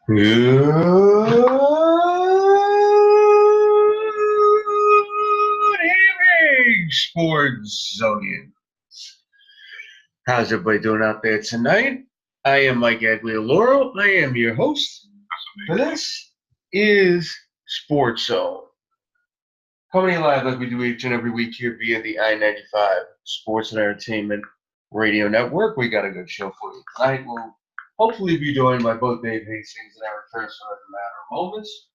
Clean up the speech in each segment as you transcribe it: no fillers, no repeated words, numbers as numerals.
Good evening, Sports Zonian. How's everybody doing out there tonight? I am Mike Aguilar. I am your host. This is Sports Zone. Coming live like we do each and every week here via the I-95 Sports and Entertainment Radio Network. We got a good show for you tonight. We'll hopefully be joined by both Dave Hastings and Eric Tress in a matter of moments.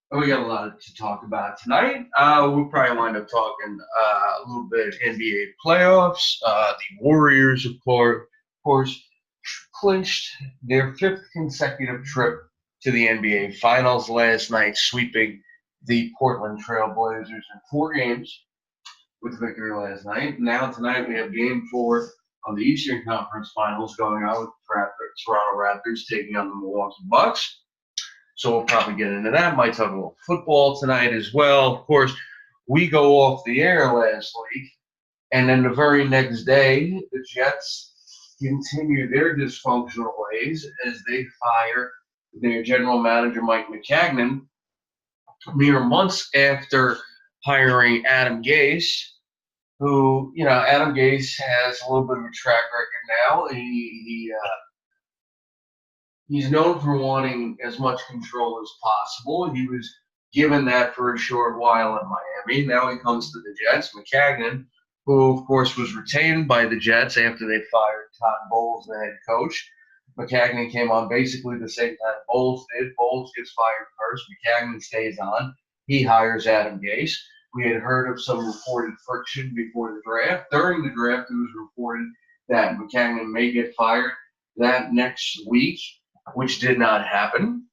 And we got a lot to talk about tonight. We'll probably wind up talking a little bit NBA playoffs. The Warriors, of course, clinched their fifth consecutive trip to the NBA Finals last night, sweeping the Portland Trailblazers in 4 games with victory last night. Now tonight we have Game 4 of the Eastern Conference Finals going on with the Toronto Raptors taking on the Milwaukee Bucks. So we'll probably get into that. Might talk a little football tonight as well. Of course, we go off the air last week, and then the very next day, the Jets continue their dysfunctional ways as they fire their general manager, Mike Maccagnan, mere months after hiring Adam Gase, who, Adam Gase has a little bit of a track record now. He's known for wanting as much control as possible. He was given that for a short while in Miami. Now he comes to the Jets. Maccagnan, who, of course, was retained by the Jets after they fired Todd Bowles, the head coach. Maccagnan came on basically the same time Bowles did. Bowles gets fired first. Maccagnan stays on. He hires Adam Gase. We had heard of some reported friction before the draft. During the draft, it was reported that Maccagnan may get fired that next week, which did not happen.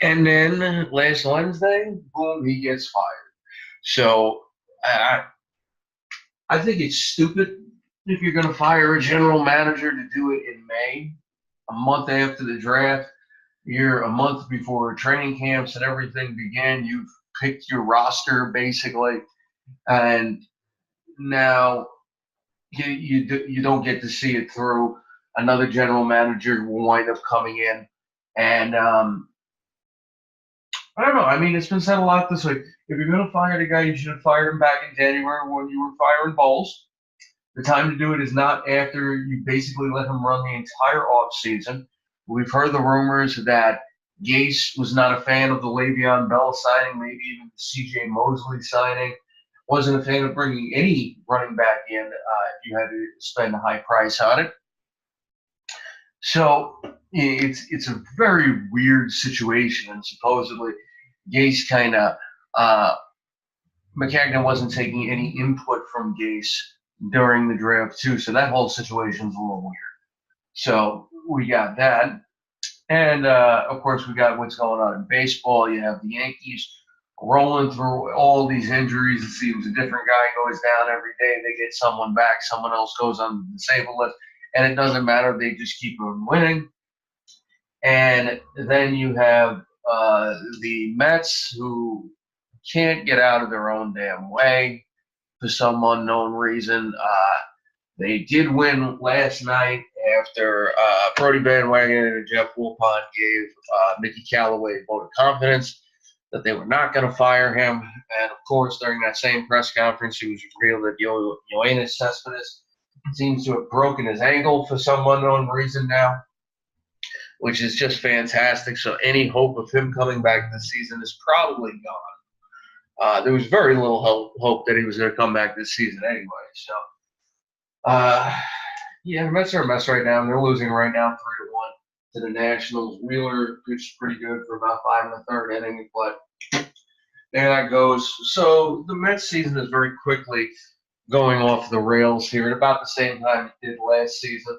And then last Wednesday, boom, he gets fired. So I think it's stupid if you're going to fire a general manager to do it in May, a month after the draft. You're a month before training camps and everything began. You've picked your roster basically, and now you don't get to see it through. Another general manager will wind up coming in, and I don't know. I mean, it's been said a lot this week. If you're going to fire the guy, you should have fired him back in January when you were firing Bowles. The time to do it is not after you basically let him run the entire offseason. We've heard the rumors that Gase was not a fan of the Le'Veon Bell signing, maybe even the C.J. Mosley signing. Wasn't a fan of bringing any running back in if you had to spend a high price on it. So it's a very weird situation, and supposedly Gase kind of Maccagnan wasn't taking any input from Gase during the draft too, so that whole situation's a little weird. So we got that, and of course we got what's going on in baseball. You have the Yankees rolling through all these injuries. It seems a different guy goes down every day. They get someone back, someone else goes on the disabled list, and it doesn't matter. They just keep on winning. And then you have the Mets, who can't get out of their own damn way for some unknown reason. They did win last night after Brody Van Wagenen and Jeff Wilpon gave Mickey Callaway a vote of confidence that they were not going to fire him. And, of course, during that same press conference, it was revealed that Yoenis Cespedes seems to have broken his ankle for some unknown reason now, which is just fantastic. So any hope of him coming back this season is probably gone. There was very little hope that he was going to come back this season anyway. So, the Mets are a mess right now. They're losing right now 3-1 to the Nationals. Wheeler pitched pretty good for about 5 1/3 innings, but there that goes. So the Mets season is very quickly going off the rails here at about the same time it did last season.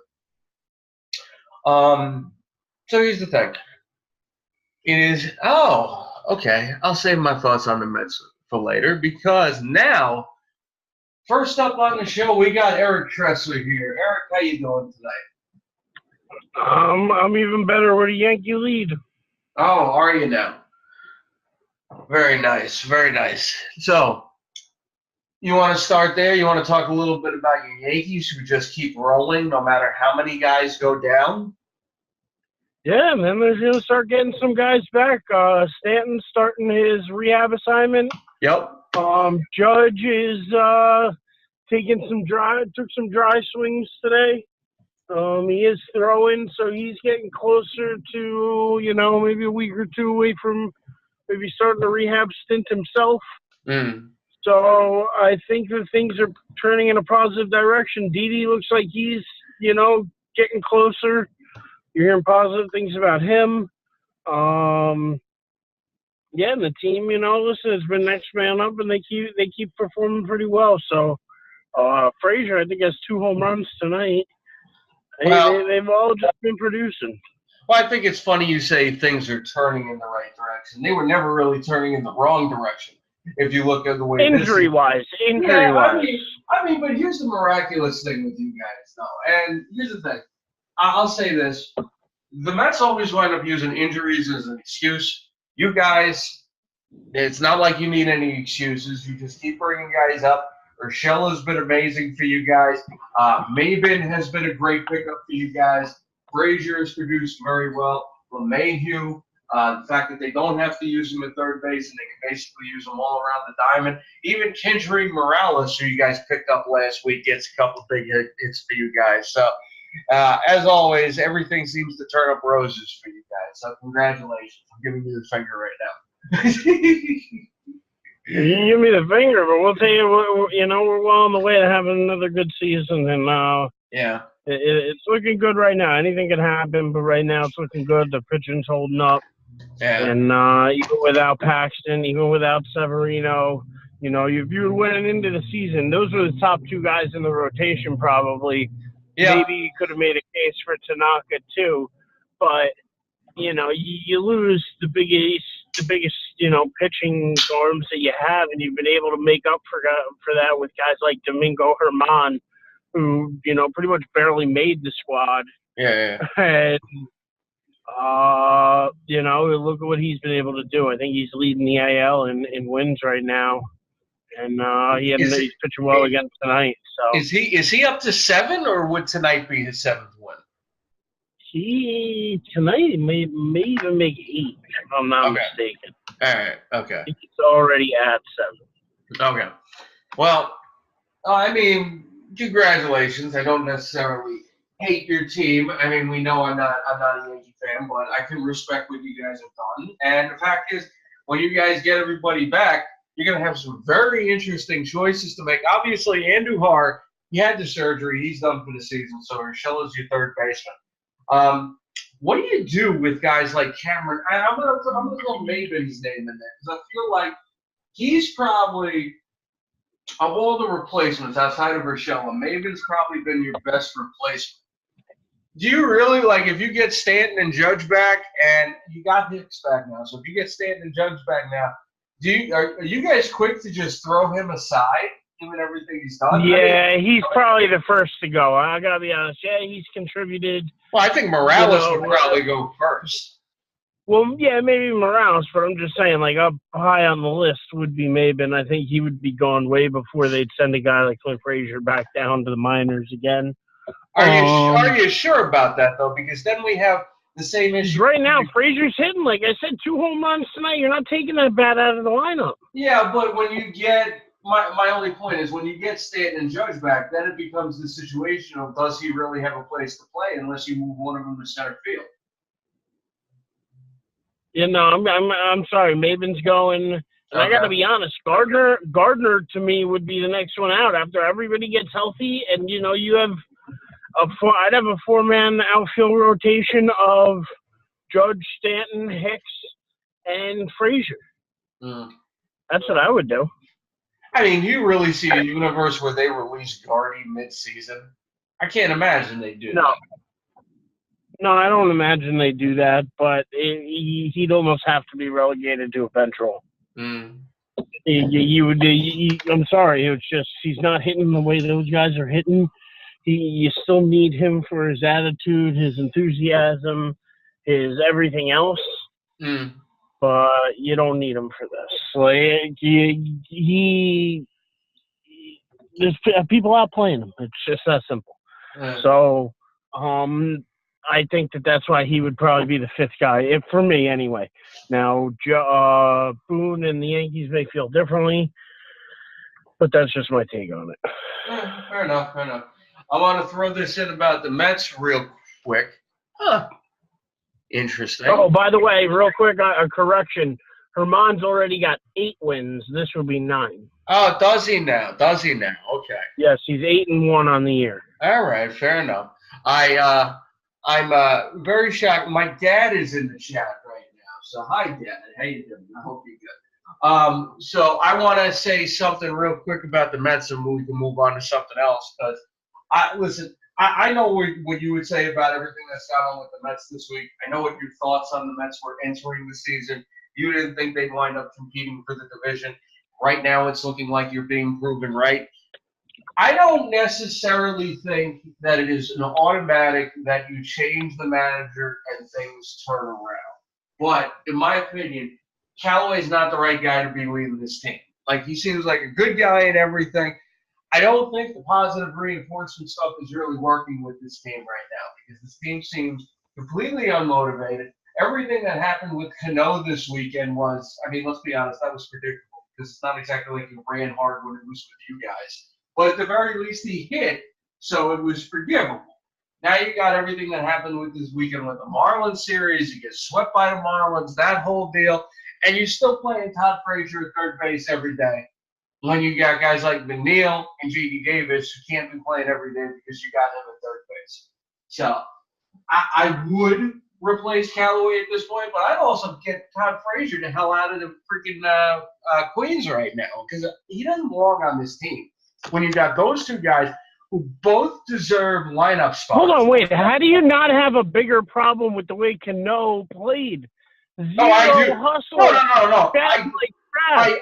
So here's the thing. Okay. I'll save my thoughts on the Mets for later, because now, first up on the show, we got Eric Tressler here. Eric, how you doing tonight? I'm even better with a Yankee lead. Oh, are you now? Very nice, very nice. So, you want to start there? You want to talk a little bit about your Yankees, who just keep rolling no matter how many guys go down? Yeah, and then they're going to start getting some guys back. Stanton's starting his rehab assignment. Yep. Judge is took some dry swings today. He is throwing, so he's getting closer to, maybe a week or two away from maybe starting a rehab stint himself. So I think that things are turning in a positive direction. Didi looks like he's, getting closer. You're hearing positive things about him. Yeah, and the team, listen, has been next man up, and they keep performing pretty well. So Frazier, I think, has 2 home runs tonight. They've all just been producing. Well, I think it's funny you say things are turning in the right direction. They were never really turning in the wrong direction. If you look at the way injury-wise. I mean, but here's the miraculous thing with you guys, though. And here's the thing. I'll say this. The Mets always wind up using injuries as an excuse. You guys, it's not like you need any excuses. You just keep bringing guys up. Urshela's been amazing for you guys. Maben has been a great pickup for you guys. Frazier has produced very well. LeMahieu, the fact that they don't have to use him at third base and they can basically use him all around the diamond. Even Kendry Morales, who you guys picked up last week, gets a couple big hits for you guys. So, as always, everything seems to turn up roses for you guys. So, congratulations. I'm giving you the finger right now. You give me the finger, but we'll tell you, we're well on the way to having another good season, and yeah, it's looking good right now. Anything can happen, but right now it's looking good. The pitching's holding up, and even without Paxton, even without Severino, if you were winning into the season, those were the top 2 guys in the rotation probably. Yeah. Maybe you could have made a case for Tanaka too, but you lose the biggest pitching arms that you have, and you've been able to make up for that with guys like Domingo Germán, who pretty much barely made the squad. Yeah. And look at what he's been able to do. I think he's leading the AL in wins right now, and he's pitching well again tonight. So is he up to 7, or would tonight be his 7th win? Tonight may even make 8, if I'm not mistaken. All right. Okay. He's already at 7. Okay. Well, I mean, congratulations. I don't necessarily hate your team. I mean, we know I'm not a Yankee fan, but I can respect what you guys have done. And the fact is, when you guys get everybody back, you're going to have some very interesting choices to make. Obviously, Andujar, he had the surgery. He's done for the season, so Urshela's your third baseman. What do you do with guys like Cameron? I'm gonna throw Maben's name in there because I feel like he's probably, of all the replacements outside of Urshela, Maben's probably been your best replacement. Do you really, if you get Stanton and Judge back, and you got Hicks back now, so if you get Stanton and Judge back now, are you guys quick to just throw him aside, given everything he's done? Yeah, he's probably the first to go. I gotta be honest. Yeah, he's contributed. Well, I think Morales would probably go first. Well, yeah, maybe Morales, but I'm just saying, up high on the list would be Maben. I think he would be gone way before they'd send a guy like Clint Frazier back down to the minors again. Are you sure about that, though? Because then we have the same issue. Right now, Frazier's hitting, like I said, 2 home runs tonight. You're not taking that bat out of the lineup. Yeah, but when you get my only point is when you get Stanton and Judge back, then it becomes the situation of does he really have a place to play unless you move one of them to center field. I'm sorry. Maben's going. And I got to be honest. Gardner to me would be the next one out after everybody gets healthy, and you have I'd have a 4-man outfield rotation of Judge, Stanton, Hicks, and Frazier. That's what I would do. I mean, you really see a universe where they release Gardy mid-season? I can't imagine they do. No, I don't imagine they do that, but he'd almost have to be relegated to a bench role. I'm sorry. It's just he's not hitting the way those guys are hitting. You still need him for his attitude, his enthusiasm, his everything else. But you don't need him for this. There's people out playing him. It's just that simple. So, I think that's why he would probably be the fifth guy, if for me anyway. Now, Boone and the Yankees may feel differently, but that's just my take on it. Fair enough. I want to throw this in about the Mets real quick. Interesting. Oh, by the way, real quick, a correction. Herman's already got 8 wins. This will be 9. Oh, does he now? Okay. Yes, he's 8-1 on the year. All right, fair enough. I'm very shocked. My dad is in the chat right now. So hi, Dad. How you doing? I hope you're good. So I want to say something real quick about the Mets, and we can move on to something else. Because I know what you would say about everything that's gone on with the Mets this week. I know what your thoughts on the Mets were entering the season. You didn't think they'd wind up competing for the division. Right now, it's looking like you're being proven right. I don't necessarily think that it is an automatic that you change the manager and things turn around. But in my opinion, Callaway's not the right guy to be leading this team. Like, he seems like a good guy and everything. I don't think the positive reinforcement stuff is really working with this team right now because this team seems completely unmotivated. Everything that happened with Cano this weekend was, I mean, let's be honest, that was predictable because it's not exactly like he ran hard when it was with you guys. But at the very least, he hit, so it was forgivable. Now you got everything that happened with this weekend with the Marlins series. You get swept by the Marlins, that whole deal, and you're still playing Todd Frazier at third base every day. When you got guys like McNeil and J.D. Davis who can't be playing every day because you got him at third base. So I would replace Callaway at this point, but I'd also get Todd Frazier the hell out of the freaking Queens right now because he doesn't belong on this team. When you got those two guys who both deserve lineup spots. Hold on, wait. How do you not have a bigger problem with the way Cano played? Zero I do. hustle. No.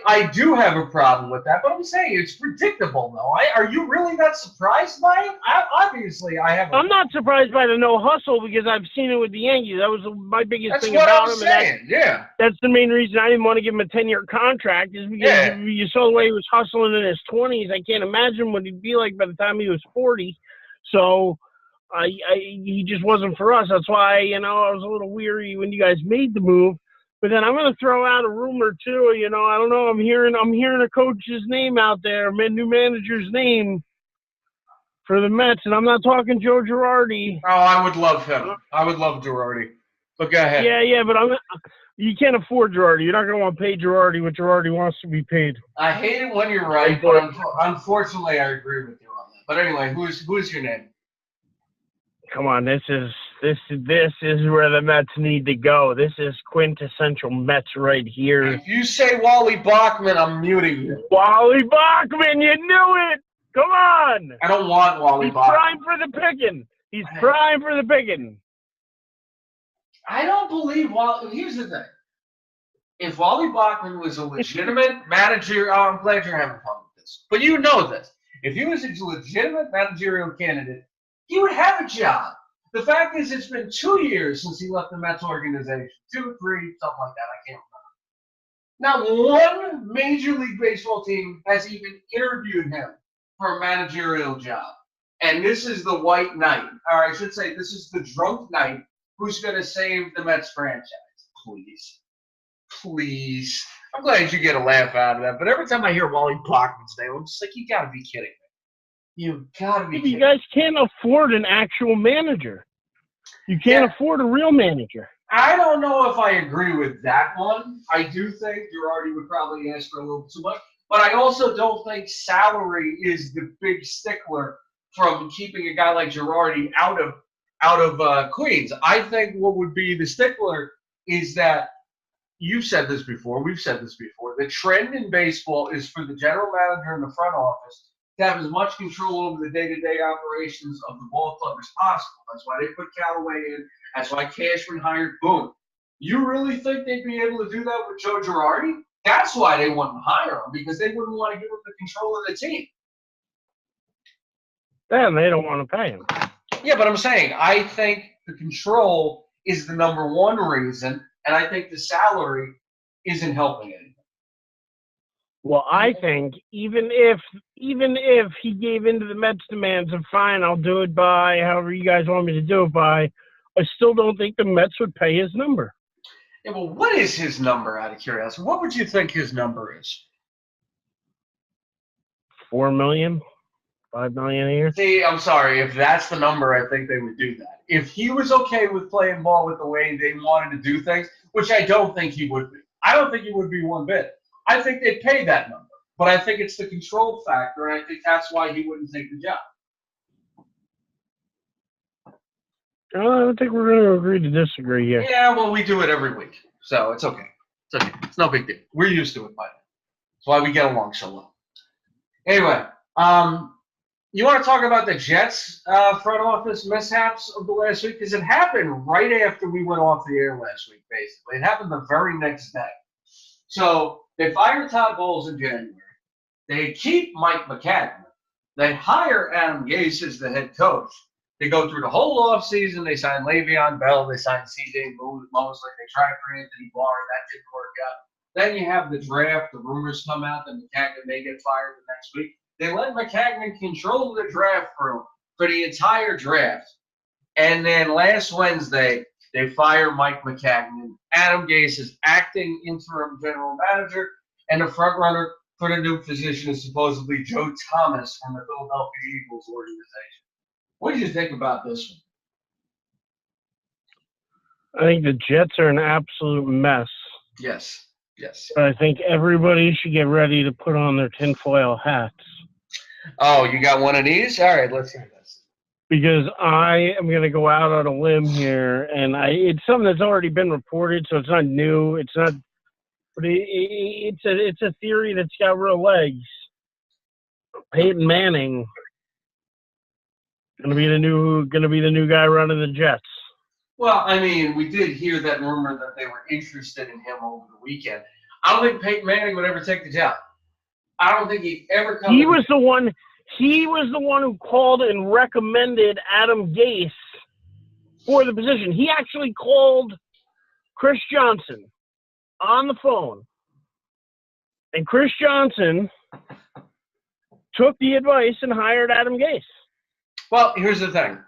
I do have a problem with that, but I'm saying it's predictable, though. Are you really that surprised by it? Obviously, I have. I'm not surprised by the no hustle because I've seen it with the Yankees. That was my biggest thing about him. That's what I'm saying. Yeah. That's the main reason I didn't want to give him a 10-year contract is because you saw the way he was hustling in his 20s. I can't imagine what he'd be like by the time he was 40. So he just wasn't for us. That's why, I was a little weary when you guys made the move. But then I'm going to throw out a rumor too. I don't know. I'm hearing a coach's name out there, new manager's name for the Mets, and I'm not talking Joe Girardi. Oh, I would love him. I would love Girardi. But go ahead. Yeah, but you can't afford Girardi. You're not going to want to pay Girardi what Girardi wants to be paid. I hate it when you're right, but unfortunately, I agree with you on that. But anyway, who's your name? Come on, this is where the Mets need to go. This is quintessential Mets right here. If you say Wally Bachman, I'm muting you. Wally Bachman, you knew it. Come on. I don't want Wally Bachman. He's prime for the picking. I don't believe Wally. Here's the thing. If Wally Bachman was a legitimate manager, I'm glad you're having fun with this. But you know this. If he was a legitimate managerial candidate, he would have a job. The fact is, it's been 2 years since he left the Mets organization. 2, 3, something like that. I can't remember. Not one Major League Baseball team has even interviewed him for a managerial job. And this is the white knight. Or I should say, this is the drunk knight who's going to save the Mets franchise. Please. I'm glad you get a laugh out of that. But every time I hear Wally Bachman's name, I'm just like, you got to be kidding me. You gotta be kidding. You guys can't afford an actual manager. You can't afford a real manager. I don't know if I agree with that one. I do think Girardi would probably ask for a little too much, but I also don't think salary is the big stickler from keeping a guy like Girardi out of Queens. I think what would be the stickler is that you've said this before, we've said this before. The trend in baseball is for the general manager in the front office to have as much control over the day-to-day operations of the ball club as possible. That's why they put Callaway in. That's why Cashman hired Boone. You really think they'd be able to do that with Joe Girardi? That's why they wouldn't hire him, because they wouldn't want to give him the control of the team. Then they don't want to pay him. Yeah, but I'm saying I think the control is the number one reason, and I think the salary isn't helping anything. Well, I think even if he gave in to the Mets' demands of fine, I'll do it by however you guys want me to do it by, I still don't think the Mets would pay his number. Yeah, well, what is his number, out of curiosity? What would you think his number is? $4 million, $5 million a year. See, I'm sorry. If that's the number, I think they would do that. If he was okay with playing ball with the way they wanted to do things, which I don't think he would be. I don't think he would be one bit. I think they'd pay that number. But I think it's the control factor, and I think that's why he wouldn't take the job. I don't think we're going to agree to disagree here. Yeah, well, we do it every week, so it's okay. It's okay. It's no big deal. We're used to it by now. That's why we get along so well. Anyway, you want to talk about the Jets front office mishaps of the last week? Because it happened right after we went off the air last week, basically. It happened the very next day. So they fire Todd Bowles in January. They keep Mike McCagnon. They hire Adam Gase as the head coach. They go through the whole offseason. They sign Le'Veon Bell. They sign C.J. Mosley. They tried for Anthony Barr. That didn't work out. Then you have the draft. The rumors come out that McCagnon may get fired the next week. They let McCagnon control the draft room for the entire draft. And then last Wednesday, they fire Mike McCagnon. Adam Gase is acting interim general manager, and the front runner for the new position is supposedly Joe Thomas from the Philadelphia Eagles organization. What do you think about this one? I think the Jets are an absolute mess. Yes. Yes. But I think everybody should get ready to put on their tinfoil hats. Oh, you got one of these? All right, let's hear this. Because I am going to go out on a limb here, and it's something that's already been reported, so it's not new. It's not, but it's a theory that's got real legs. Peyton Manning going to be the new guy running the Jets. Well, I mean, we did hear that rumor that they were interested in him over the weekend. I don't think Peyton Manning would ever take the job. I don't think he'd ever come. He was the one who called and recommended Adam Gase for the position. He actually called Chris Johnson on the phone, and Chris Johnson took the advice and hired Adam Gase. Well, here's the thing.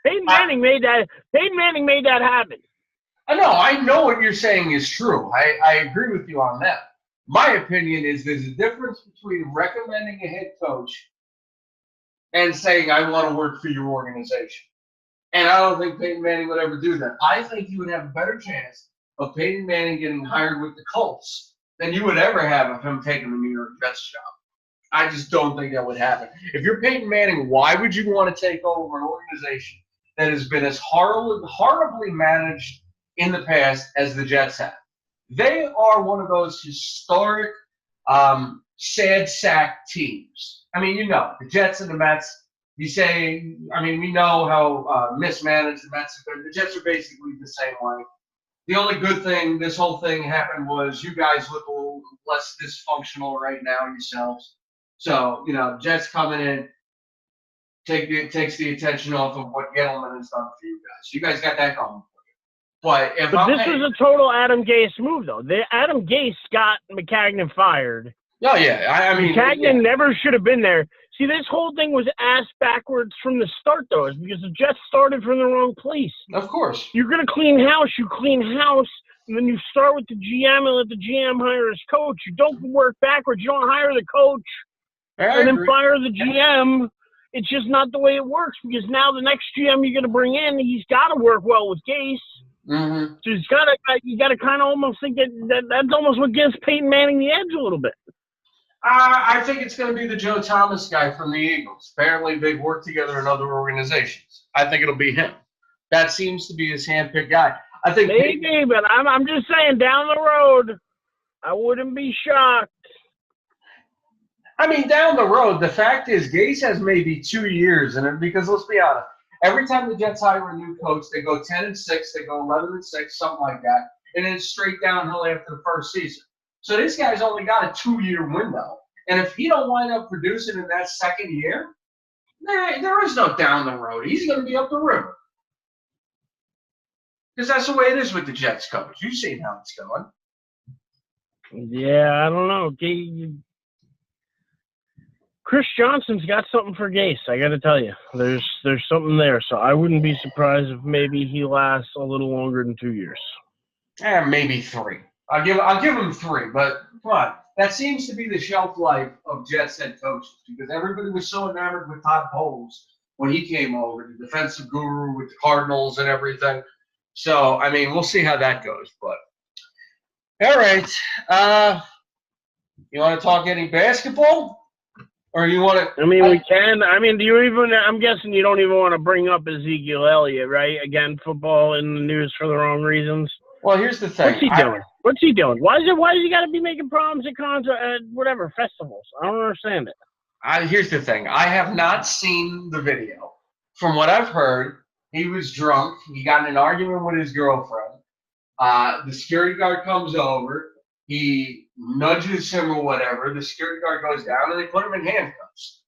Peyton Manning made that happen. I know what you're saying is true. I agree with you on that. My opinion is there's a difference between recommending a head coach and saying, I want to work for your organization. And I don't think Peyton Manning would ever do that. I think you would have a better chance of Peyton Manning getting hired with the Colts than you would ever have of him taking the New York Jets job. I just don't think that would happen. If you're Peyton Manning, why would you want to take over an organization that has been as horribly managed in the past as the Jets have? They are one of those historic, sad sack teams. I mean, the Jets and the Mets, we know how mismanaged the Mets have been. The Jets are basically the same way. The only good thing this whole thing happened was you guys look a little less dysfunctional right now yourselves. So, Jets coming in takes the attention off of what Gettleman has done for you guys. You guys got that going for you. But this was a total Adam Gase move, though. Adam Gase got McCagnon fired. Oh, yeah. McCagnon never should have been there. See, this whole thing was ass backwards from the start, though, because the Jets started from the wrong place. Of course. You're going to clean house. You clean house, and then you start with the GM and let the GM hire his coach. You don't work backwards. You don't hire the coach and then fire the GM. It's just not the way it works, because now the next GM you're going to bring in, he's got to work well with Gase. Mm-hmm. So you got to kind of almost think that's almost what gives Peyton Manning the edge a little bit. I think it's going to be the Joe Thomas guy from the Eagles. Apparently, they've worked together in other organizations. I think it'll be him. That seems to be his handpicked guy. I think maybe, but I'm just saying, down the road, I wouldn't be shocked. I mean, down the road, the fact is Gase has maybe 2 years in it, because let's be honest, every time the Jets hire a new coach, they go 10-6, they go 11-6, something like that, and then it's straight downhill after the first season. So this guy's only got a 2-year window, and if he don't wind up producing in that second year, there is no down the road. He's going to be up the river. Because that's the way it is with the Jets coach. You've seen how it's going. Yeah, I don't know. Chris Johnson's got something for Gase. I got to tell you, there's something there. So I wouldn't be surprised if maybe he lasts a little longer than 2 years. Maybe 3. I'll give him 3. But come on, that seems to be the shelf life of Jets head coaches because everybody was so enamored with Todd Bowles when he came over, the defensive guru with the Cardinals and everything. So I mean, we'll see how that goes. But all right, you want to talk any basketball? Or you want to? I mean, we can. I mean, do you even? I'm guessing you don't even want to bring up Ezekiel Elliott, right? Again, football in the news for the wrong reasons. Well, here's the thing. What's he doing? Why does he got to be making problems at whatever festivals? I don't understand it. Here's the thing. I have not seen the video. From what I've heard, he was drunk. He got in an argument with his girlfriend. The security guard comes over. He nudges him or whatever. The security guard goes down, and they put him in handcuffs.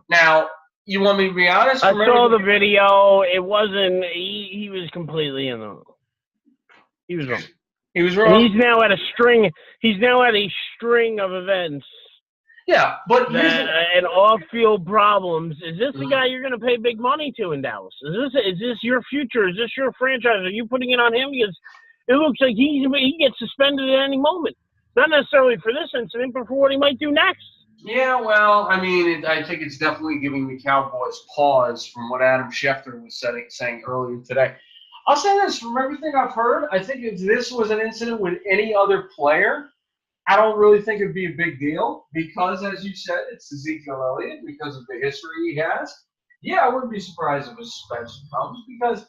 Now, you want me to be honest? I saw the video. It wasn't. He was completely in the wrong. He was wrong. He was wrong. And he's now at a string. He's now at a string of events. Yeah, but and off-field problems. Is this the guy you're going to pay big money to in Dallas? Is this your future? Is this your franchise? Are you putting it on him? Because it looks like he gets suspended at any moment. Not necessarily for this incident, but for what he might do next. Yeah, well, I mean, I think it's definitely giving the Cowboys pause from what Adam Schefter was saying earlier today. I'll say this, from everything I've heard, I think if this was an incident with any other player, I don't really think it'd be a big deal because, as you said, it's Ezekiel Elliott because of the history he has. Yeah, I wouldn't be surprised if a suspension comes because,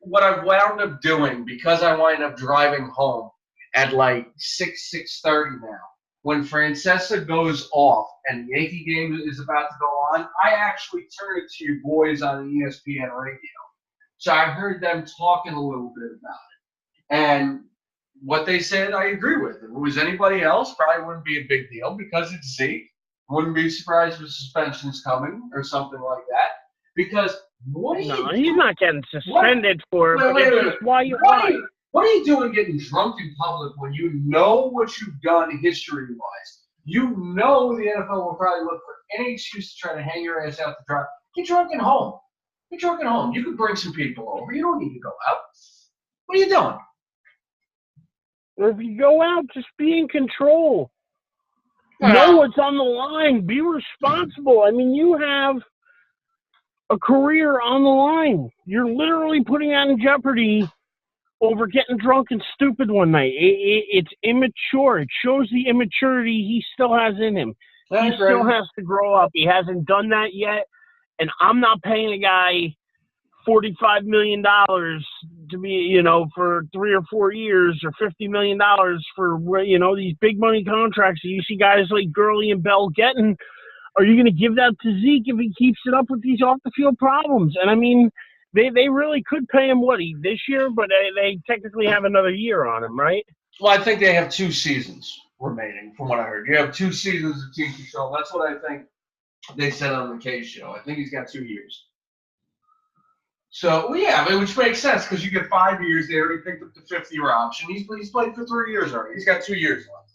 what I've wound up doing because I wind up driving home at like 6:30 now. When Francesa goes off and the Yankee game is about to go on, I actually turn it to your boys on ESPN radio. So I heard them talking a little bit about it. And what they said, I agree with. If it was anybody else, probably wouldn't be a big deal because it's Zeke. Wouldn't be surprised if suspension's coming or something like that. Because he's not getting suspended for it. Why? What are you doing getting drunk in public when you know what you've done history-wise? You know the NFL will probably look for any excuse to try to hang your ass out to dry. Get drunk at home. Get drunk at home. You could bring some people over. You don't need to go out. What are you doing? If you go out, just be in control. Know what's on the line. Be responsible. I mean, you have a career on the line. You're literally putting that in jeopardy over getting drunk and stupid one night. It's immature. It shows the immaturity he still has in him. He still has to grow up. He hasn't done that yet. And I'm not paying a guy $45 million to be, for 3 or 4 years or $50 million for, these big money contracts that you see guys like Gurley and Bell getting. Are you going to give that to Zeke if he keeps it up with these off-the-field problems? And, I mean, they really could pay him, this year, but they technically have another year on him, right? Well, I think they have 2 seasons remaining, from what I heard. You have 2 seasons of team control. That's what I think they said on the K show. I think he's got 2 years. So, which makes sense because you get 5 years. They already picked up the 5th-year option. He's played for 3 years already. He's got 2 years left.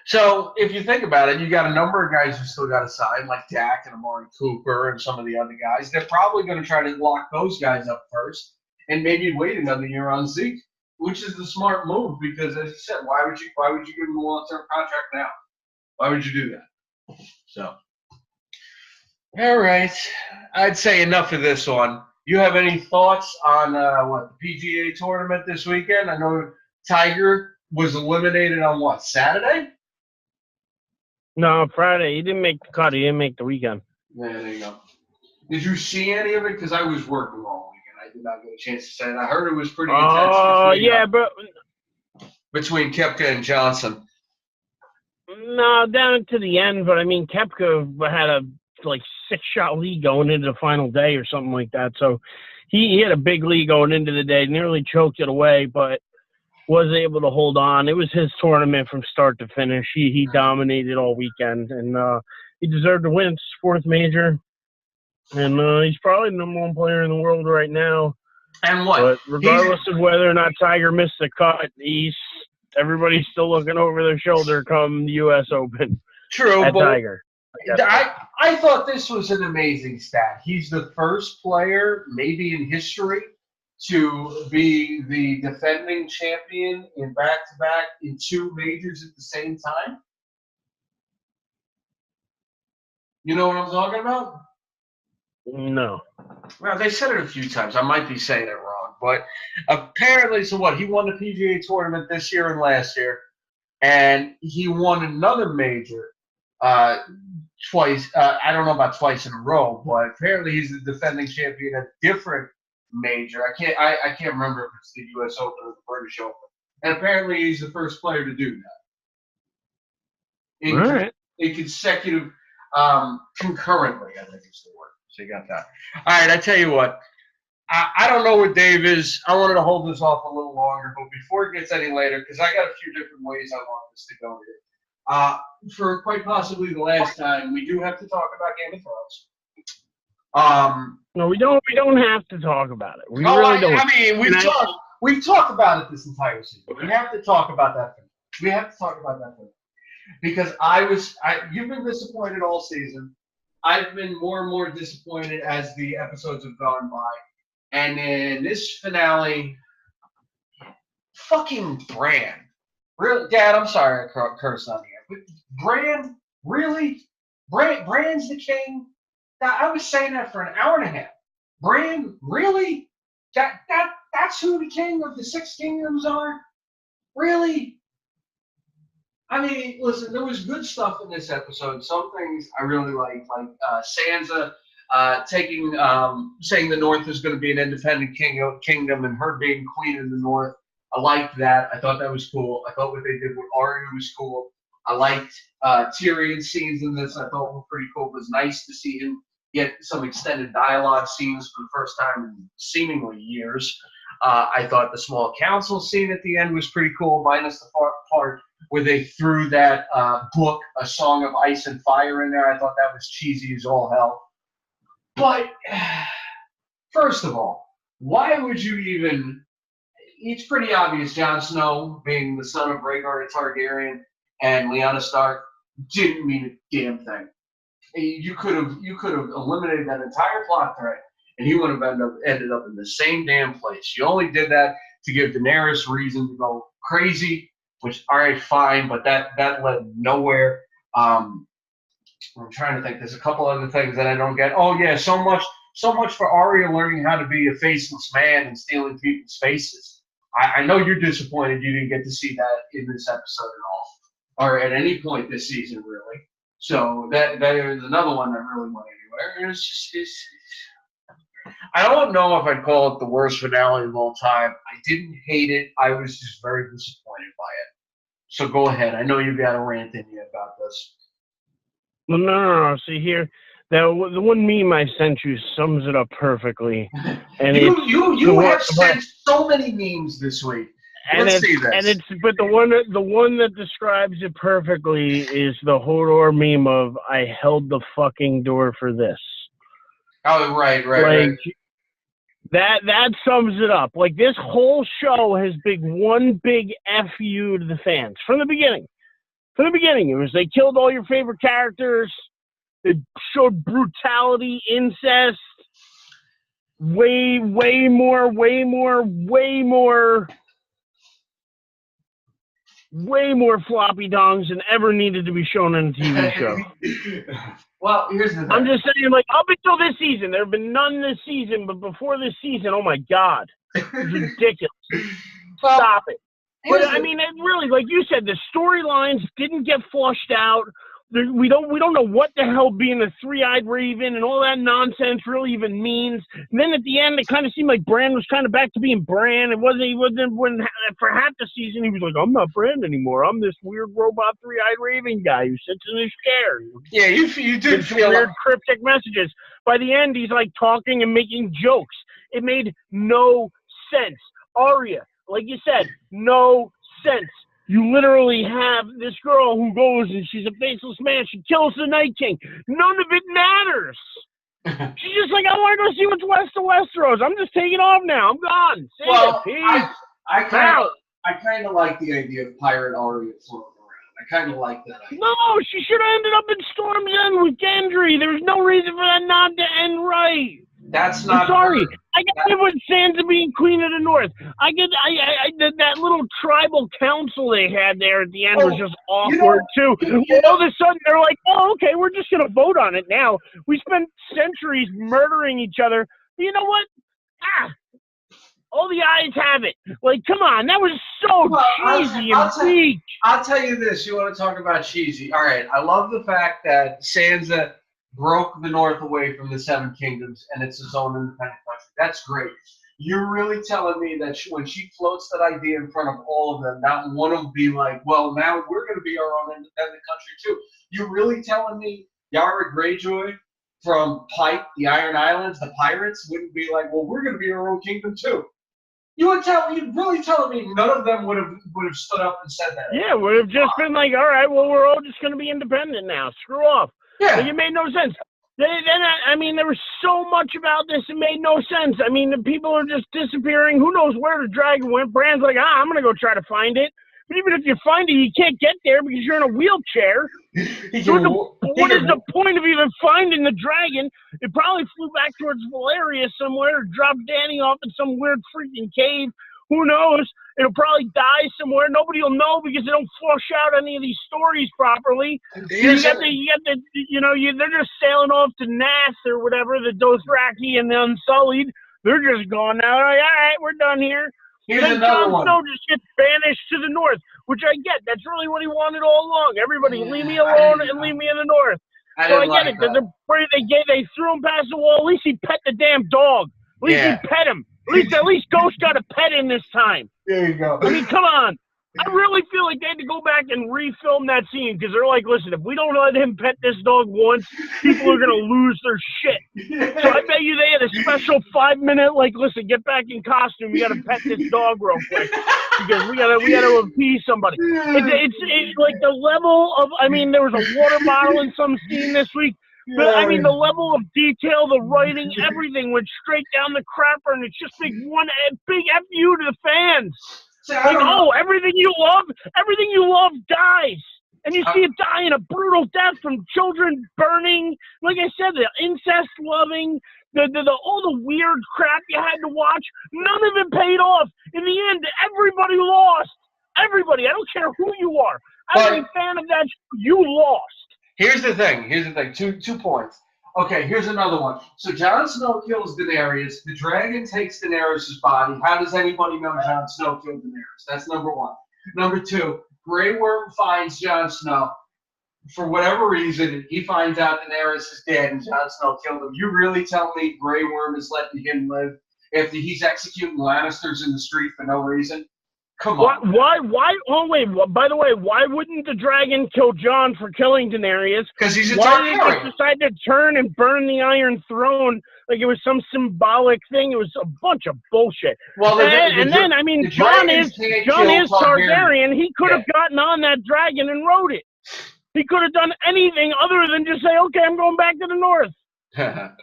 So, if you think about it, you got a number of guys who still got to sign, like Dak and Amari Cooper and some of the other guys. They're probably going to try to lock those guys up first and maybe wait another year on Zeke, which is the smart move because, as you said, why would you give him a long-term contract now? Why would you do that? So, all right. I'd say enough of this one. You have any thoughts on the PGA tournament this weekend? I know Tiger was eliminated on Saturday? No, Friday. He didn't make the cut. He didn't make the weekend. Yeah, there you go. Did you see any of it? Because I was working all weekend. I did not get a chance to say it. I heard it was pretty intense. Oh, yeah, but between Koepka and Johnson. No, down to the end. But, I mean, Koepka had a 6-shot lead going into the final day or something like that. So he had a big lead going into the day, nearly choked it away, but was able to hold on. It was his tournament from start to finish. He dominated all weekend, and he deserved to win. It's his 4th major, and he's probably the number 1 player in the world right now. And what? But regardless of whether or not Tiger missed the cut, he's everybody's still looking over their shoulder come the U.S. Open. True, at but Tiger. I thought this was an amazing stat. He's the first player, maybe in history, to be the defending champion in back-to-back in 2 majors at the same time. You know what I'm talking about? No. Well, they said it a few times. I might be saying it wrong, but apparently, so what? He won the PGA tournament this year and last year, and he won another major twice. I don't know about twice in a row, but apparently he's the defending champion at a different major. I can't remember if it's the U.S. Open or the British Open. And apparently he's the first player to do that. In consecutive, concurrently, I think is the word. So you got that. All right, I tell you what. I don't know where Dave is. I wanted to hold this off a little longer, but before it gets any later, because I got a few different ways I want this to go here. For quite possibly the last time, we do have to talk about Game of Thrones. No, we don't. We don't have to talk about it. We really don't. I mean, we've talked about it this entire season. We have to talk about that thing. Because you've been disappointed all season. I've been more and more disappointed as the episodes have gone by. And in this finale, fucking Bran. Really, Dad, I'm sorry I cursed on here. But Bran, really? Bran's the king? I was saying that for an hour and a half. Bran, really? That's who the king of the 6 kingdoms are? Really? I mean, listen, there was good stuff in this episode. Some things I really liked, like Sansa saying the North is going to be an independent kingdom and her being queen of the North. I liked that. I thought that was cool. I thought what they did with Arya was cool. I liked Tyrion's scenes in this. I thought were pretty cool. It was nice to see him get some extended dialogue scenes for the first time in seemingly years. I thought the small council scene at the end was pretty cool, minus the part where they threw that book, A Song of Ice and Fire, in there. I thought that was cheesy as all hell. But, first of all, why would you even... It's pretty obvious Jon Snow, being the son of Rhaegar Targaryen and Lyanna Stark, didn't mean a damn thing. You could have eliminated that entire plot thread, and he would have ended up in the same damn place. You only did that to give Daenerys reason to go crazy, which, all right, fine, but that led nowhere. I'm trying to think. There's a couple other things that I don't get. Oh yeah, so much for Arya learning how to be a faceless man and stealing people's faces. I know you're disappointed you didn't get to see that in this episode at all, or at any point this season, really. So that is another one that really went anywhere. It's I don't know if I'd call it the worst finale of all time. I didn't hate it. I was just very disappointed by it. So go ahead. I know you got a rant in you about this. Well, no. See here, the one meme I sent you sums it up perfectly. And you have sent so many memes this week. Let's see this. But the one that describes it perfectly is the Hodor meme of "I held the fucking door for this." Oh, right. That sums it up. Like, this whole show has been one big F you to the fans from the beginning. From the beginning, it was they killed all your favorite characters. They showed brutality, incest, way more floppy dongs than ever needed to be shown in a TV show. Well, here's the thing. I'm just saying, like, up until this season, there have been none this season, but before this season, oh my God, it's ridiculous. Stop it. But I mean, really, like you said, the storylines didn't get flushed out. We don't know what the hell being a 3-eyed raven and all that nonsense really even means. And then at the end, it kind of seemed like Bran was kind of back to being Bran. He wasn't when for half the season he was like, I'm not Bran anymore. I'm this weird robot 3-eyed raven guy who sits in his chair. Yeah, you did feel weird cryptic messages. By the end, he's like talking and making jokes. It made no sense. Arya, like you said, no sense. You literally have this girl who goes and she's a faceless man. She kills the Night King. None of it matters. She's just like, I want to go see what's west of Westeros. I'm just taking off now. I'm gone. See ya. Peace. I kind of like the idea of Pirate Aria floating around. I kind of like that idea. No, she should have ended up in Storm's End with Gendry. There's no reason for that not to end right. That's not. I'm sorry. I can live with Sansa being Queen of the North. I that little tribal council they had there at the end was just awkward too. All of a sudden they're like, "Oh, okay, we're just gonna vote on it now." We spent centuries murdering each other. But you know what? All the eyes have it. Like, come on, that was so cheesy and weak. I'll tell you this. You want to talk about cheesy? All right. I love the fact that Sansa broke the North away from the Seven Kingdoms, and it's its own independent country. That's great. You're really telling me that when she floats that idea in front of all of them, not one of them be like, well, now we're going to be our own independent country too. You're really telling me Yara Greyjoy from Pike, the Iron Islands, the pirates, wouldn't be like, well, we're going to be our own kingdom too. You're really telling me none of them would have stood up and said that? Yeah, would have just been like, all right, well, we're all just going to be independent now. Screw off. Yeah. Like, it made no sense. Then I mean, there was so much about this, it made no sense. I mean, the people are just disappearing. Who knows where the dragon went? Bran's like, I'm going to go try to find it. But even if you find it, you can't get there because you're in a wheelchair. What is the point of even finding the dragon? It probably flew back towards Valeria somewhere, dropped Dany off in some weird freaking cave. Who knows? It'll probably die somewhere. Nobody will know because they don't flush out any of these stories properly. They're just sailing off to Nath or whatever, the Dothraki and the Unsullied. They're just gone now. They're like, all right, we're done here. Then Jon Snow just gets banished to the north, which I get. That's really what he wanted all along. Everybody, leave me alone and leave me in the north. So I get it. They threw him past the wall. At least he pet the damn dog. At least he pet him. At least Ghost got a pet in this time. There you go. I mean, come on. I really feel like they had to go back and refilm that scene because they're like, listen, if we don't let him pet this dog once, people are going to lose their shit. So I bet you they had a special 5-minute, like, listen, get back in costume. You got to pet this dog real quick because we got to appease somebody. It's like the level of, I mean, there was a water bottle in some scene this week. But, I mean, the level of detail, the writing, everything went straight down the crapper, and it's just one big F you to the fans. Like, everything you love dies. And you see it die in a brutal death from children burning. Like I said, the incest loving, all the weird crap you had to watch, none of it paid off. In the end, everybody lost. Everybody. I don't care who you are. I'm a fan of that show. You lost. Here's the thing. Two points. Okay, here's another one. So Jon Snow kills Daenerys. The dragon takes Daenerys' body. How does anybody know Jon Snow killed Daenerys? That's number one. Number two, Grey Worm finds Jon Snow. For whatever reason, he finds out Daenerys is dead and Jon Snow killed him. You really tell me Grey Worm is letting him live if he's executing Lannisters in the street for no reason? Come on. Why? Oh, wait. By the way, why wouldn't the dragon kill Jon for killing Daenerys? Because he's a Why Targaryen. did he just decide to turn and burn the Iron Throne like it was some symbolic thing? It was a bunch of bullshit. Well, Jon is Targaryen. He could have gotten on that dragon and rode it. He could have done anything other than just say, okay, I'm going back to the north. I'm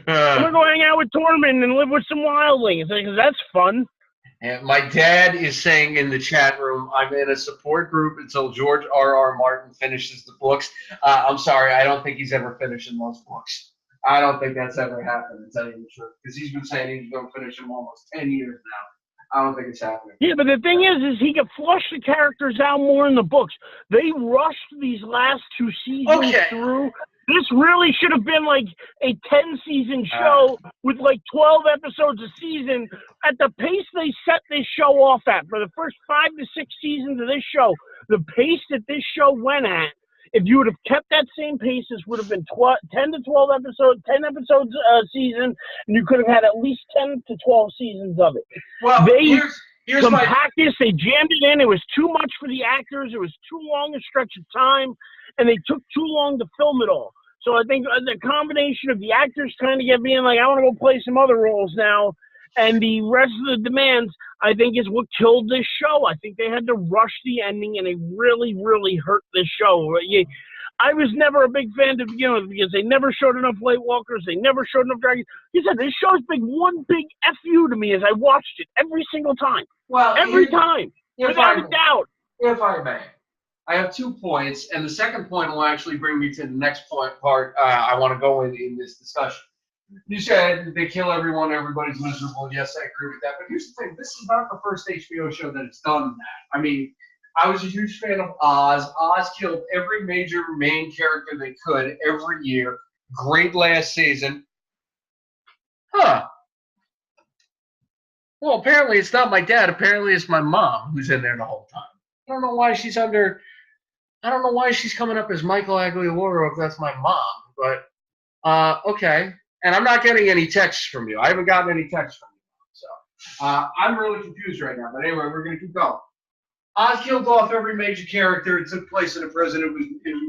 going to go hang out with Tormund and live with some wildlings. Because that's fun. And my dad is saying in the chat room, I'm in a support group until George R.R. Martin finishes the books. I'm sorry, I don't think he's ever finishing those books. I don't think that's ever happened, to tell you the truth. Because he's been saying he's going to finish them almost 10 years now. I don't think it's happening. Yeah, but the thing is he could flush the characters out more in the books. They rushed these last 2 seasons through. This really should have been like a 10-season show with like 12 episodes a season. At the pace they set this show off at, for the first 5 to 6 seasons of this show, the pace that this show went at, if you would have kept that same pace, this would have been 10 to 12 episodes, 10 episodes a season, and you could have had at least 10 to 12 seasons of it. Well, here's this, they jammed it in. It was too much for the actors. It was too long a stretch of time, and they took too long to film it all. So I think the combination of the actors kind of being like, I want to go play some other roles now, and the rest of the demands, I think, is what killed this show. I think they had to rush the ending, and it really, really hurt this show. I was never a big fan to begin with because they never showed enough White Walkers. They never showed enough dragons. He said, this show's one big F you to me as I watched it every single time. Well, every time. Without a doubt. If I may, I have 2 points, and the second point will actually bring me to the next part I want to go in this discussion. You said they kill everyone, everybody's miserable. Yes, I agree with that. But here's the thing. This is not the first HBO show that has done that. I mean, I was a huge fan of Oz. Oz killed every major main character they could every year. Great last season. Huh. Well, apparently it's not my dad. Apparently it's my mom who's in there the whole time. I don't know why she's coming up as Michael Aguilera if that's my mom. But, okay. And I'm not getting any texts from you. I haven't gotten any texts from you. So I'm really confused right now. But anyway, we're going to keep going. Oz killed off every major character. It took place in a prison. It was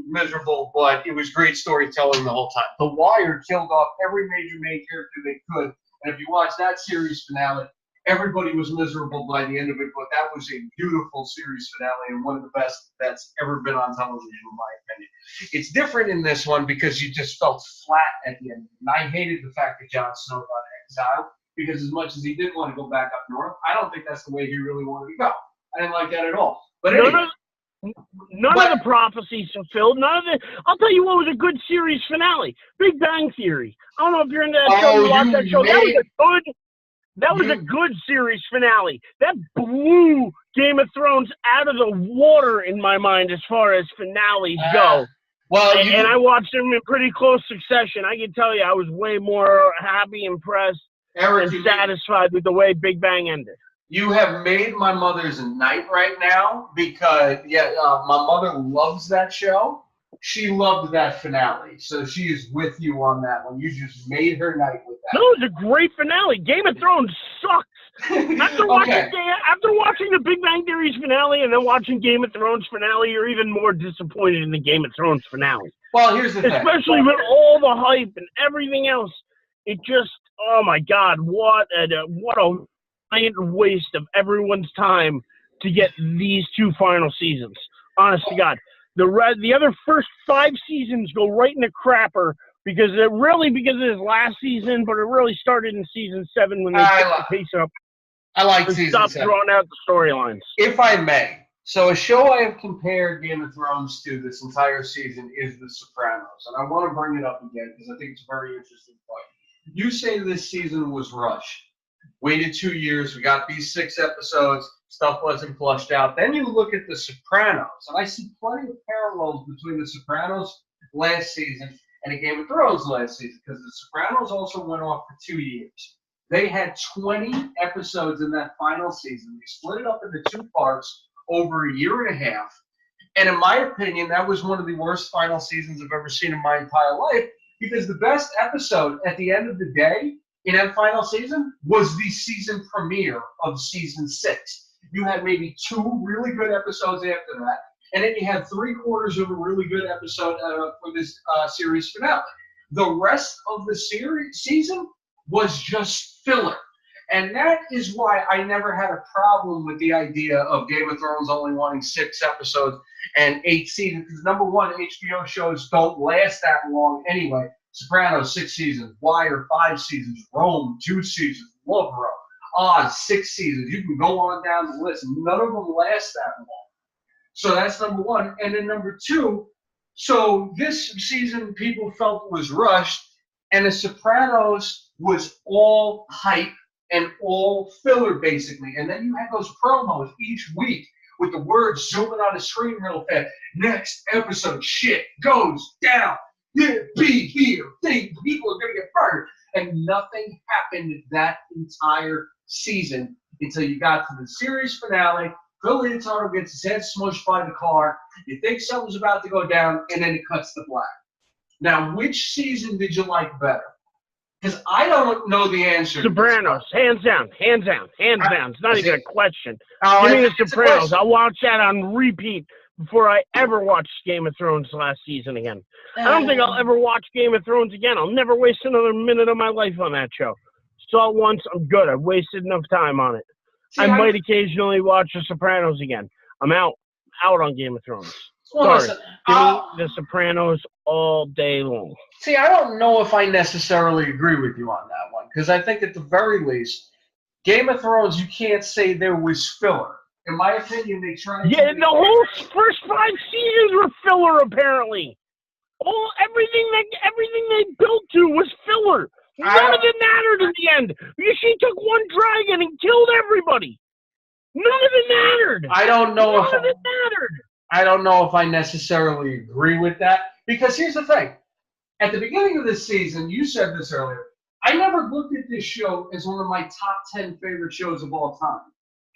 miserable, but it was great storytelling the whole time. The Wire killed off every major main character they could. And if you watch that series finale, everybody was miserable by the end of it, but that was a beautiful series finale and one of the best that's ever been on television, in my opinion. It's different in this one because you just felt flat at the end. And I hated the fact that Jon Snow got exiled because as much as he did want to go back up north, I don't think that's the way he really wanted to go. I didn't like that at all. But anyway. None of the prophecies fulfilled. I'll tell you what was a good series finale. Big Bang Theory. I don't know if you're into that show. You watch that show. That was a good series finale. That blew Game of Thrones out of the water in my mind as far as finales go. And I watched them in pretty close succession. I can tell you I was way more happy, impressed, and satisfied with the way Big Bang ended. You have made my mother's night right now because, my mother loves that show. She loved that finale, so she is with you on that one. You just made her night with that. No, it was a great finale. Game of Thrones sucks. After watching the Big Bang Theory's finale and then watching Game of Thrones finale, you're even more disappointed in the Game of Thrones finale. Well, here's the thing. Especially with all the hype and everything else. It just, oh my God, what a giant waste of everyone's time to get these 2 final seasons. Honest to God. The other first 5 seasons go right in the crapper because of his last season, but it really started in season 7 when they picked the pace up. I like season 7. Stop drawing out the storylines. If I may, so a show I have compared Game of Thrones to this entire season is The Sopranos, and I want to bring it up again because I think it's a very interesting point. You say this season was rushed. Waited 2 years. We got these 6 episodes. Stuff wasn't flushed out. Then you look at The Sopranos, and I see plenty of parallels between The Sopranos last season and a Game of Thrones last season because The Sopranos also went off for 2 years. They had 20 episodes in that final season. They split it up into 2 parts over a year and a half. And in my opinion, that was one of the worst final seasons I've ever seen in my entire life because the best episode at the end of the day in that final season was the season premiere of season 6. You had maybe 2 really good episodes after that, and then you had 3/4 of a really good episode for this series finale. The rest of the season was just filler, and that is why I never had a problem with the idea of Game of Thrones only wanting 6 episodes and 8 seasons. Because number one, HBO shows don't last that long anyway. Sopranos 6 seasons, Wire 5 seasons, Rome 2 seasons, love Rome. Oz 6 seasons. You can go on down the list. None of them last that long. So that's number one. And then number 2, so this season people felt was rushed, and The Sopranos was all hype and all filler, basically. And then you had those promos each week with the words zooming on the screen real fast. Next episode, shit goes down. Be here. People are going to get fired. And nothing happened that entire season until you got to the series finale. Phil Leotardo gets his head smushed by the car. You think something's about to go down, and then it cuts to black. Now, which season did you like better? Because I don't know the answer. Sopranos, hands down. It's not even a question. Give me The Sopranos. I'll watch that on repeat before I ever watch Game of Thrones last season again. I don't think I'll ever watch Game of Thrones again. I'll never waste another minute of my life on that show. Saw it once, I'm good. I've wasted enough time on it. I might occasionally watch The Sopranos again. I'm out on Game of Thrones. Well, Sorry. listen, Give me The Sopranos all day long. see, I don't know if I necessarily agree with you on that one because I think at the very least, Game of Thrones, you can't say there was filler. In my opinion, they tried. Yeah, the whole first 5 seasons were filler. Apparently, everything they built to was filler. None of it mattered in the end. She took one dragon and killed everybody. None of it mattered. I don't know None of it mattered. I don't know if I necessarily agree with that because here's the thing. At the beginning of this season, you said this earlier, I never looked at this show as one of my top 10 favorite shows of all time.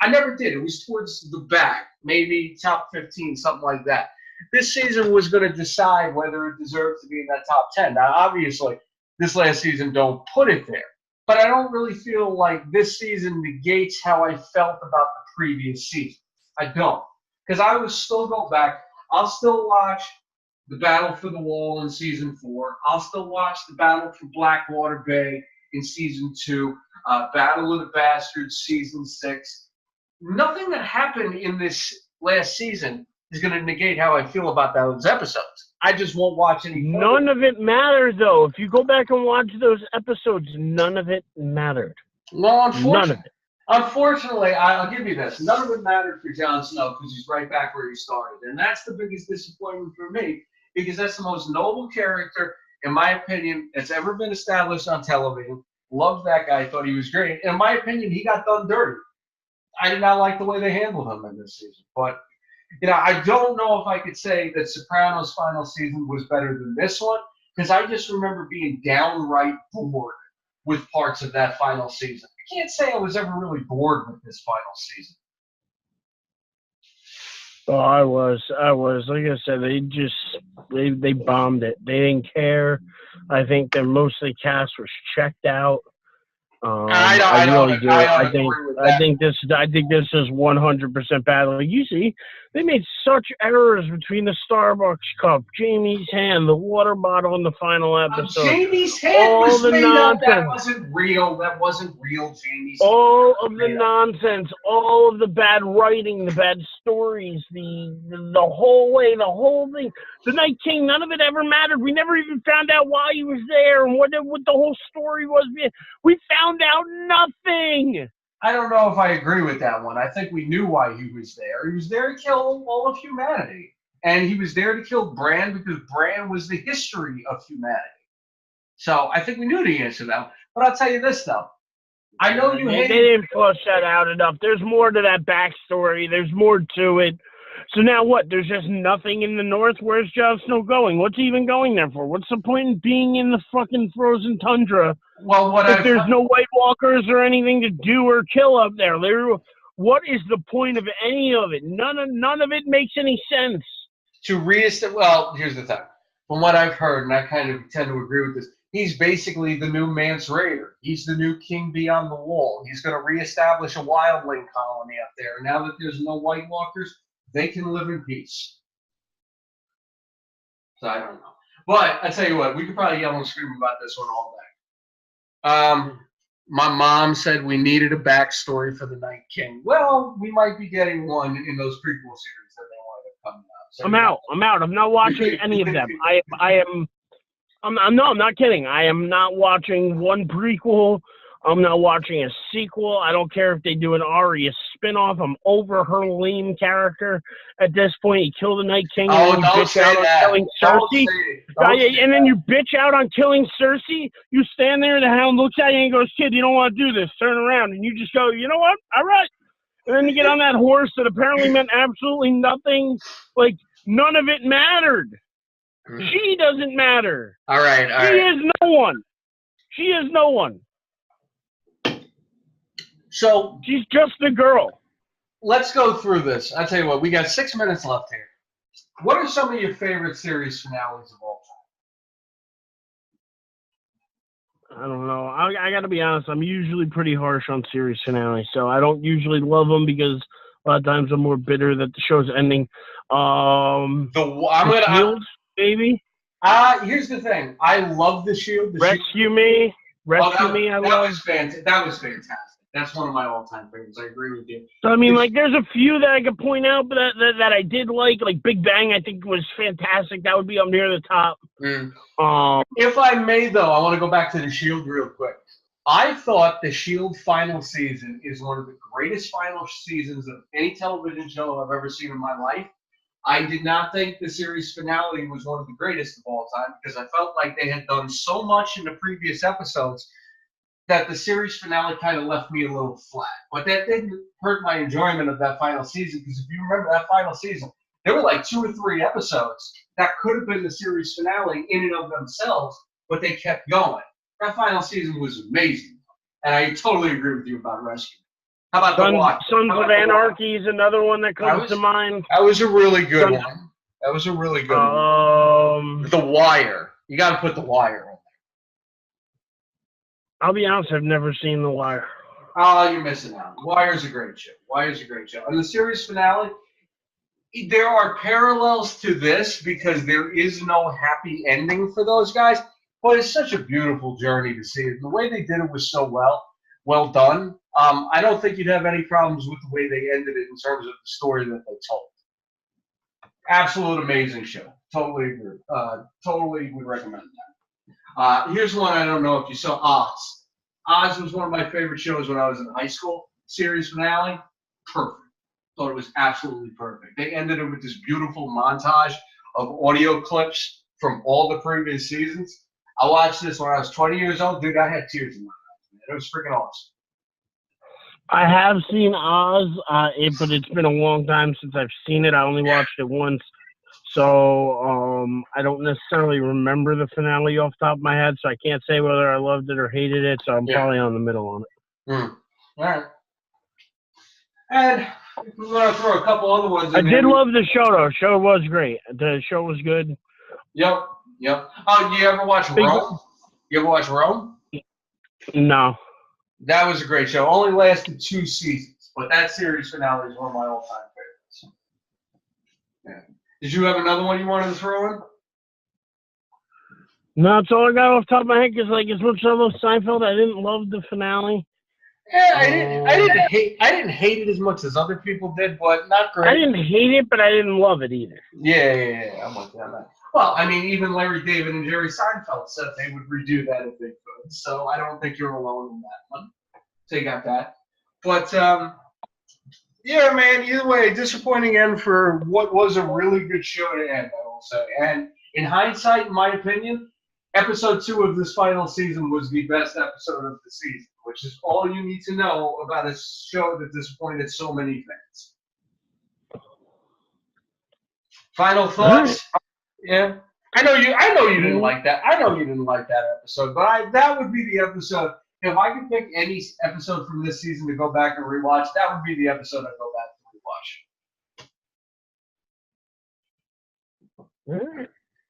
I never did. It was towards the back, maybe top 15, something like that. This season was going to decide whether it deserved to be in that top 10. Now, obviously, this last season don't put it there. But I don't really feel like this season negates how I felt about the previous season. I don't. Because I would still go back. I'll still watch the Battle for the Wall in season 4. I'll still watch the Battle for Blackwater Bay in season 2. Battle of the Bastards season 6. Nothing that happened in this last season is going to negate how I feel about those episodes. I just won't watch any further. None of it mattered, though. If you go back and watch those episodes, none of it mattered. No, none of it. Unfortunately, I'll give you this. None of it mattered for Jon Snow because he's right back where he started. And that's the biggest disappointment for me because that's the most noble character, in my opinion, that's ever been established on television. Loved that guy. Thought he was great. In my opinion, he got done dirty. I did not like the way they handled him in this season. But, I don't know if I could say that Sopranos' final season was better than this one because I just remember being downright bored with parts of that final season. I can't say I was ever really bored with this final season. Oh, I was. Like I said, they bombed it. They didn't care. I think that most of the cast was checked out. I really do. I think this is 100% bad. Like you see, they made such errors between the Starbucks cup, Jamie's hand, the water bottle in the final episode. Jamie's hand was made up. That wasn't real. Jamie's all of the nonsense, all of the bad writing, the bad stories, the whole thing. The Night King, none of it ever mattered. We never even found out why he was there and what the whole story was. We found out nothing. I don't know if I agree with that one. I think we knew why he was there. He was there to kill all of humanity. And he was there to kill Bran because Bran was the history of humanity. So I think we knew the answer to that. But I'll tell you this, though. I know you hate... They didn't flush that out enough. There's more to that backstory. There's more to it. So now what? There's just nothing in the north? Where's Jon Snow going? What's he even going there for? What's the point in being in the fucking frozen tundra if there's no White Walkers or anything to do or kill up there? What is the point of any of it? None of it makes any sense. Well, here's the thing. From what I've heard, and I kind of tend to agree with this, he's basically the new Mance Rayder. He's the new king beyond the wall. He's going to reestablish a wildling colony up there. Now that there's no White Walkers, they can live in peace. So I don't know. But I tell you what, we could probably yell and scream about this one all day. My mom said we needed a backstory for the Night King. Well, we might be getting one in those prequel series that they wanted to come out. So I'm out. I'm not watching any of them. I'm not kidding. I am not watching one prequel. I'm not watching a sequel. I don't care if they do an Arya spinoff. I'm over her lame character at this point. You kill the Night King and then you bitch out on killing Cersei. And then you bitch out on killing Cersei. You stand there and the Hound looks at you and goes, "Kid, you don't want to do this. Turn around." And you just go, "You know what? All right." And then you get on that horse that apparently meant absolutely nothing. Like, none of it mattered. She doesn't matter. All right. She is no one. She is no one. So she's just a girl. Let's go through this. I'll tell you what, we got 6 minutes left here. What are some of your favorite series finales of all time? I don't know. I got to be honest. I'm usually pretty harsh on series finales, so I don't usually love them because a lot of times I'm more bitter that the show's ending. Shield, maybe. Here's the thing. I love The Shield. Rescue Me. I love. That was fantastic. That's one of my all-time favorites. I agree with you. So, I mean, like, there's a few that I could point out that I did like Big Bang, I think was fantastic. That would be up near the top. If I may, though, I want to go back to The Shield real quick. I thought The Shield final season is one of the greatest final seasons of any television show I've ever seen in my life. I did not think the series finale was one of the greatest of all time because I felt like they had done so much in the previous episodes that the series finale kind of left me a little flat. But that didn't hurt my enjoyment of that final season because if you remember that final season, there were like 2 or 3 episodes that could have been the series finale in and of themselves, but they kept going. That final season was amazing. And I totally agree with you about Rescue. How about The Watch? Sons of Anarchy is another one that comes to mind. That was a really good one. That was a really good one. The Wire. You got to put The Wire on. I'll be honest, I've never seen The Wire. Oh, you're missing out. Wire's a great show. Wire's a great show. And the series finale, there are parallels to this because there is no happy ending for those guys. But it's such a beautiful journey to see it. The way they did it was so well done. I don't think you'd have any problems with the way they ended it in terms of the story that they told. Absolute amazing show. Totally agree. Totally would recommend that. Here's one I don't know if you saw, Oz. Oz was one of my favorite shows when I was in high school. Series finale, perfect. Thought it was absolutely perfect. They ended it with this beautiful montage of audio clips from all the previous seasons. I watched this when I was 20 years old. Dude, I had tears in my eyes, man. It was freaking awesome. I have seen Oz, but it's been a long time since I've seen it. I only watched it once. So I don't necessarily remember the finale off the top of my head, so I can't say whether I loved it or hated it, so I'm probably on the middle on it. All right. And we're going to throw a couple other ones in I did love the show, though. The show was great. The show was good. Yep. Oh, you ever watch Rome? You ever watch Rome? No. That was a great show. Only lasted 2 seasons, but that series finale is one of my all-time favorites. Yeah. Did you have another one you wanted to throw in? No, that's all I got off the top of my head. Because, like, as much as I love Seinfeld, I didn't love the finale. Yeah, I didn't hate it as much as other people did, but not great. I didn't hate it, but I didn't love it either. Yeah. I'm with you on that. Well, I mean, even Larry David and Jerry Seinfeld said they would redo that if they could. So I don't think you're alone in that one. So you got that. But yeah, man. Either way, disappointing end for what was a really good show to end, I will say. And in hindsight, in my opinion, episode 2 of this final season was the best episode of the season, which is all you need to know about a show that disappointed so many fans. Final thoughts? Yeah. I know you didn't like that. I know you didn't like that episode, but that would be the episode. If I could pick any episode from this season to go back and rewatch, that would be the episode I'd go back to rewatch.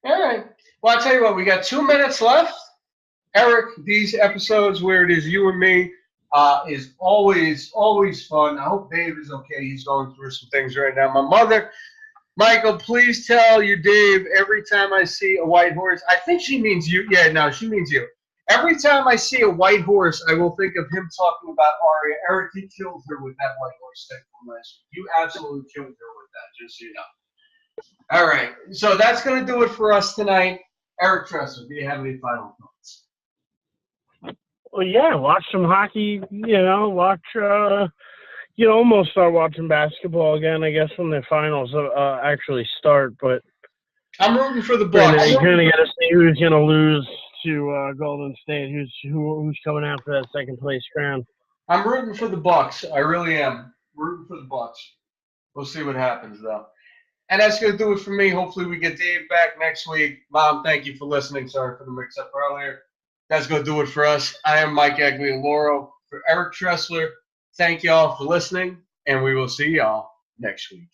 All right. Well, I'll tell you what, we got 2 minutes left. Eric, these episodes where it is you and me is always fun. I hope Dave is okay. He's going through some things right now. My mother, Michael, please tell your Dave every time I see a white horse. I think she means you. Yeah, no, she means you. Every time I see a white horse, I will think of him talking about Aria. Eric, he killed her with that white horse thing from last week. You absolutely killed her with that, just so you know. All right, so that's going to do it for us tonight. Eric Tressler, do you have any final thoughts? Well, yeah, watch some hockey, watch, almost start watching basketball again, I guess, when the finals actually start, but I'm rooting for the Bucks. You kind of got to see who's going to lose to Golden State, who's coming after that second place crown. I'm rooting for the Bucks. I really am. Rooting for the Bucks. We'll see what happens, though. And that's going to do it for me. Hopefully we get Dave back next week. Mom, thank you for listening. Sorry for the mix-up earlier. That's going to do it for us. I am Mike Aguiloro. For Eric Tressler, thank you all for listening, and we will see y'all next week.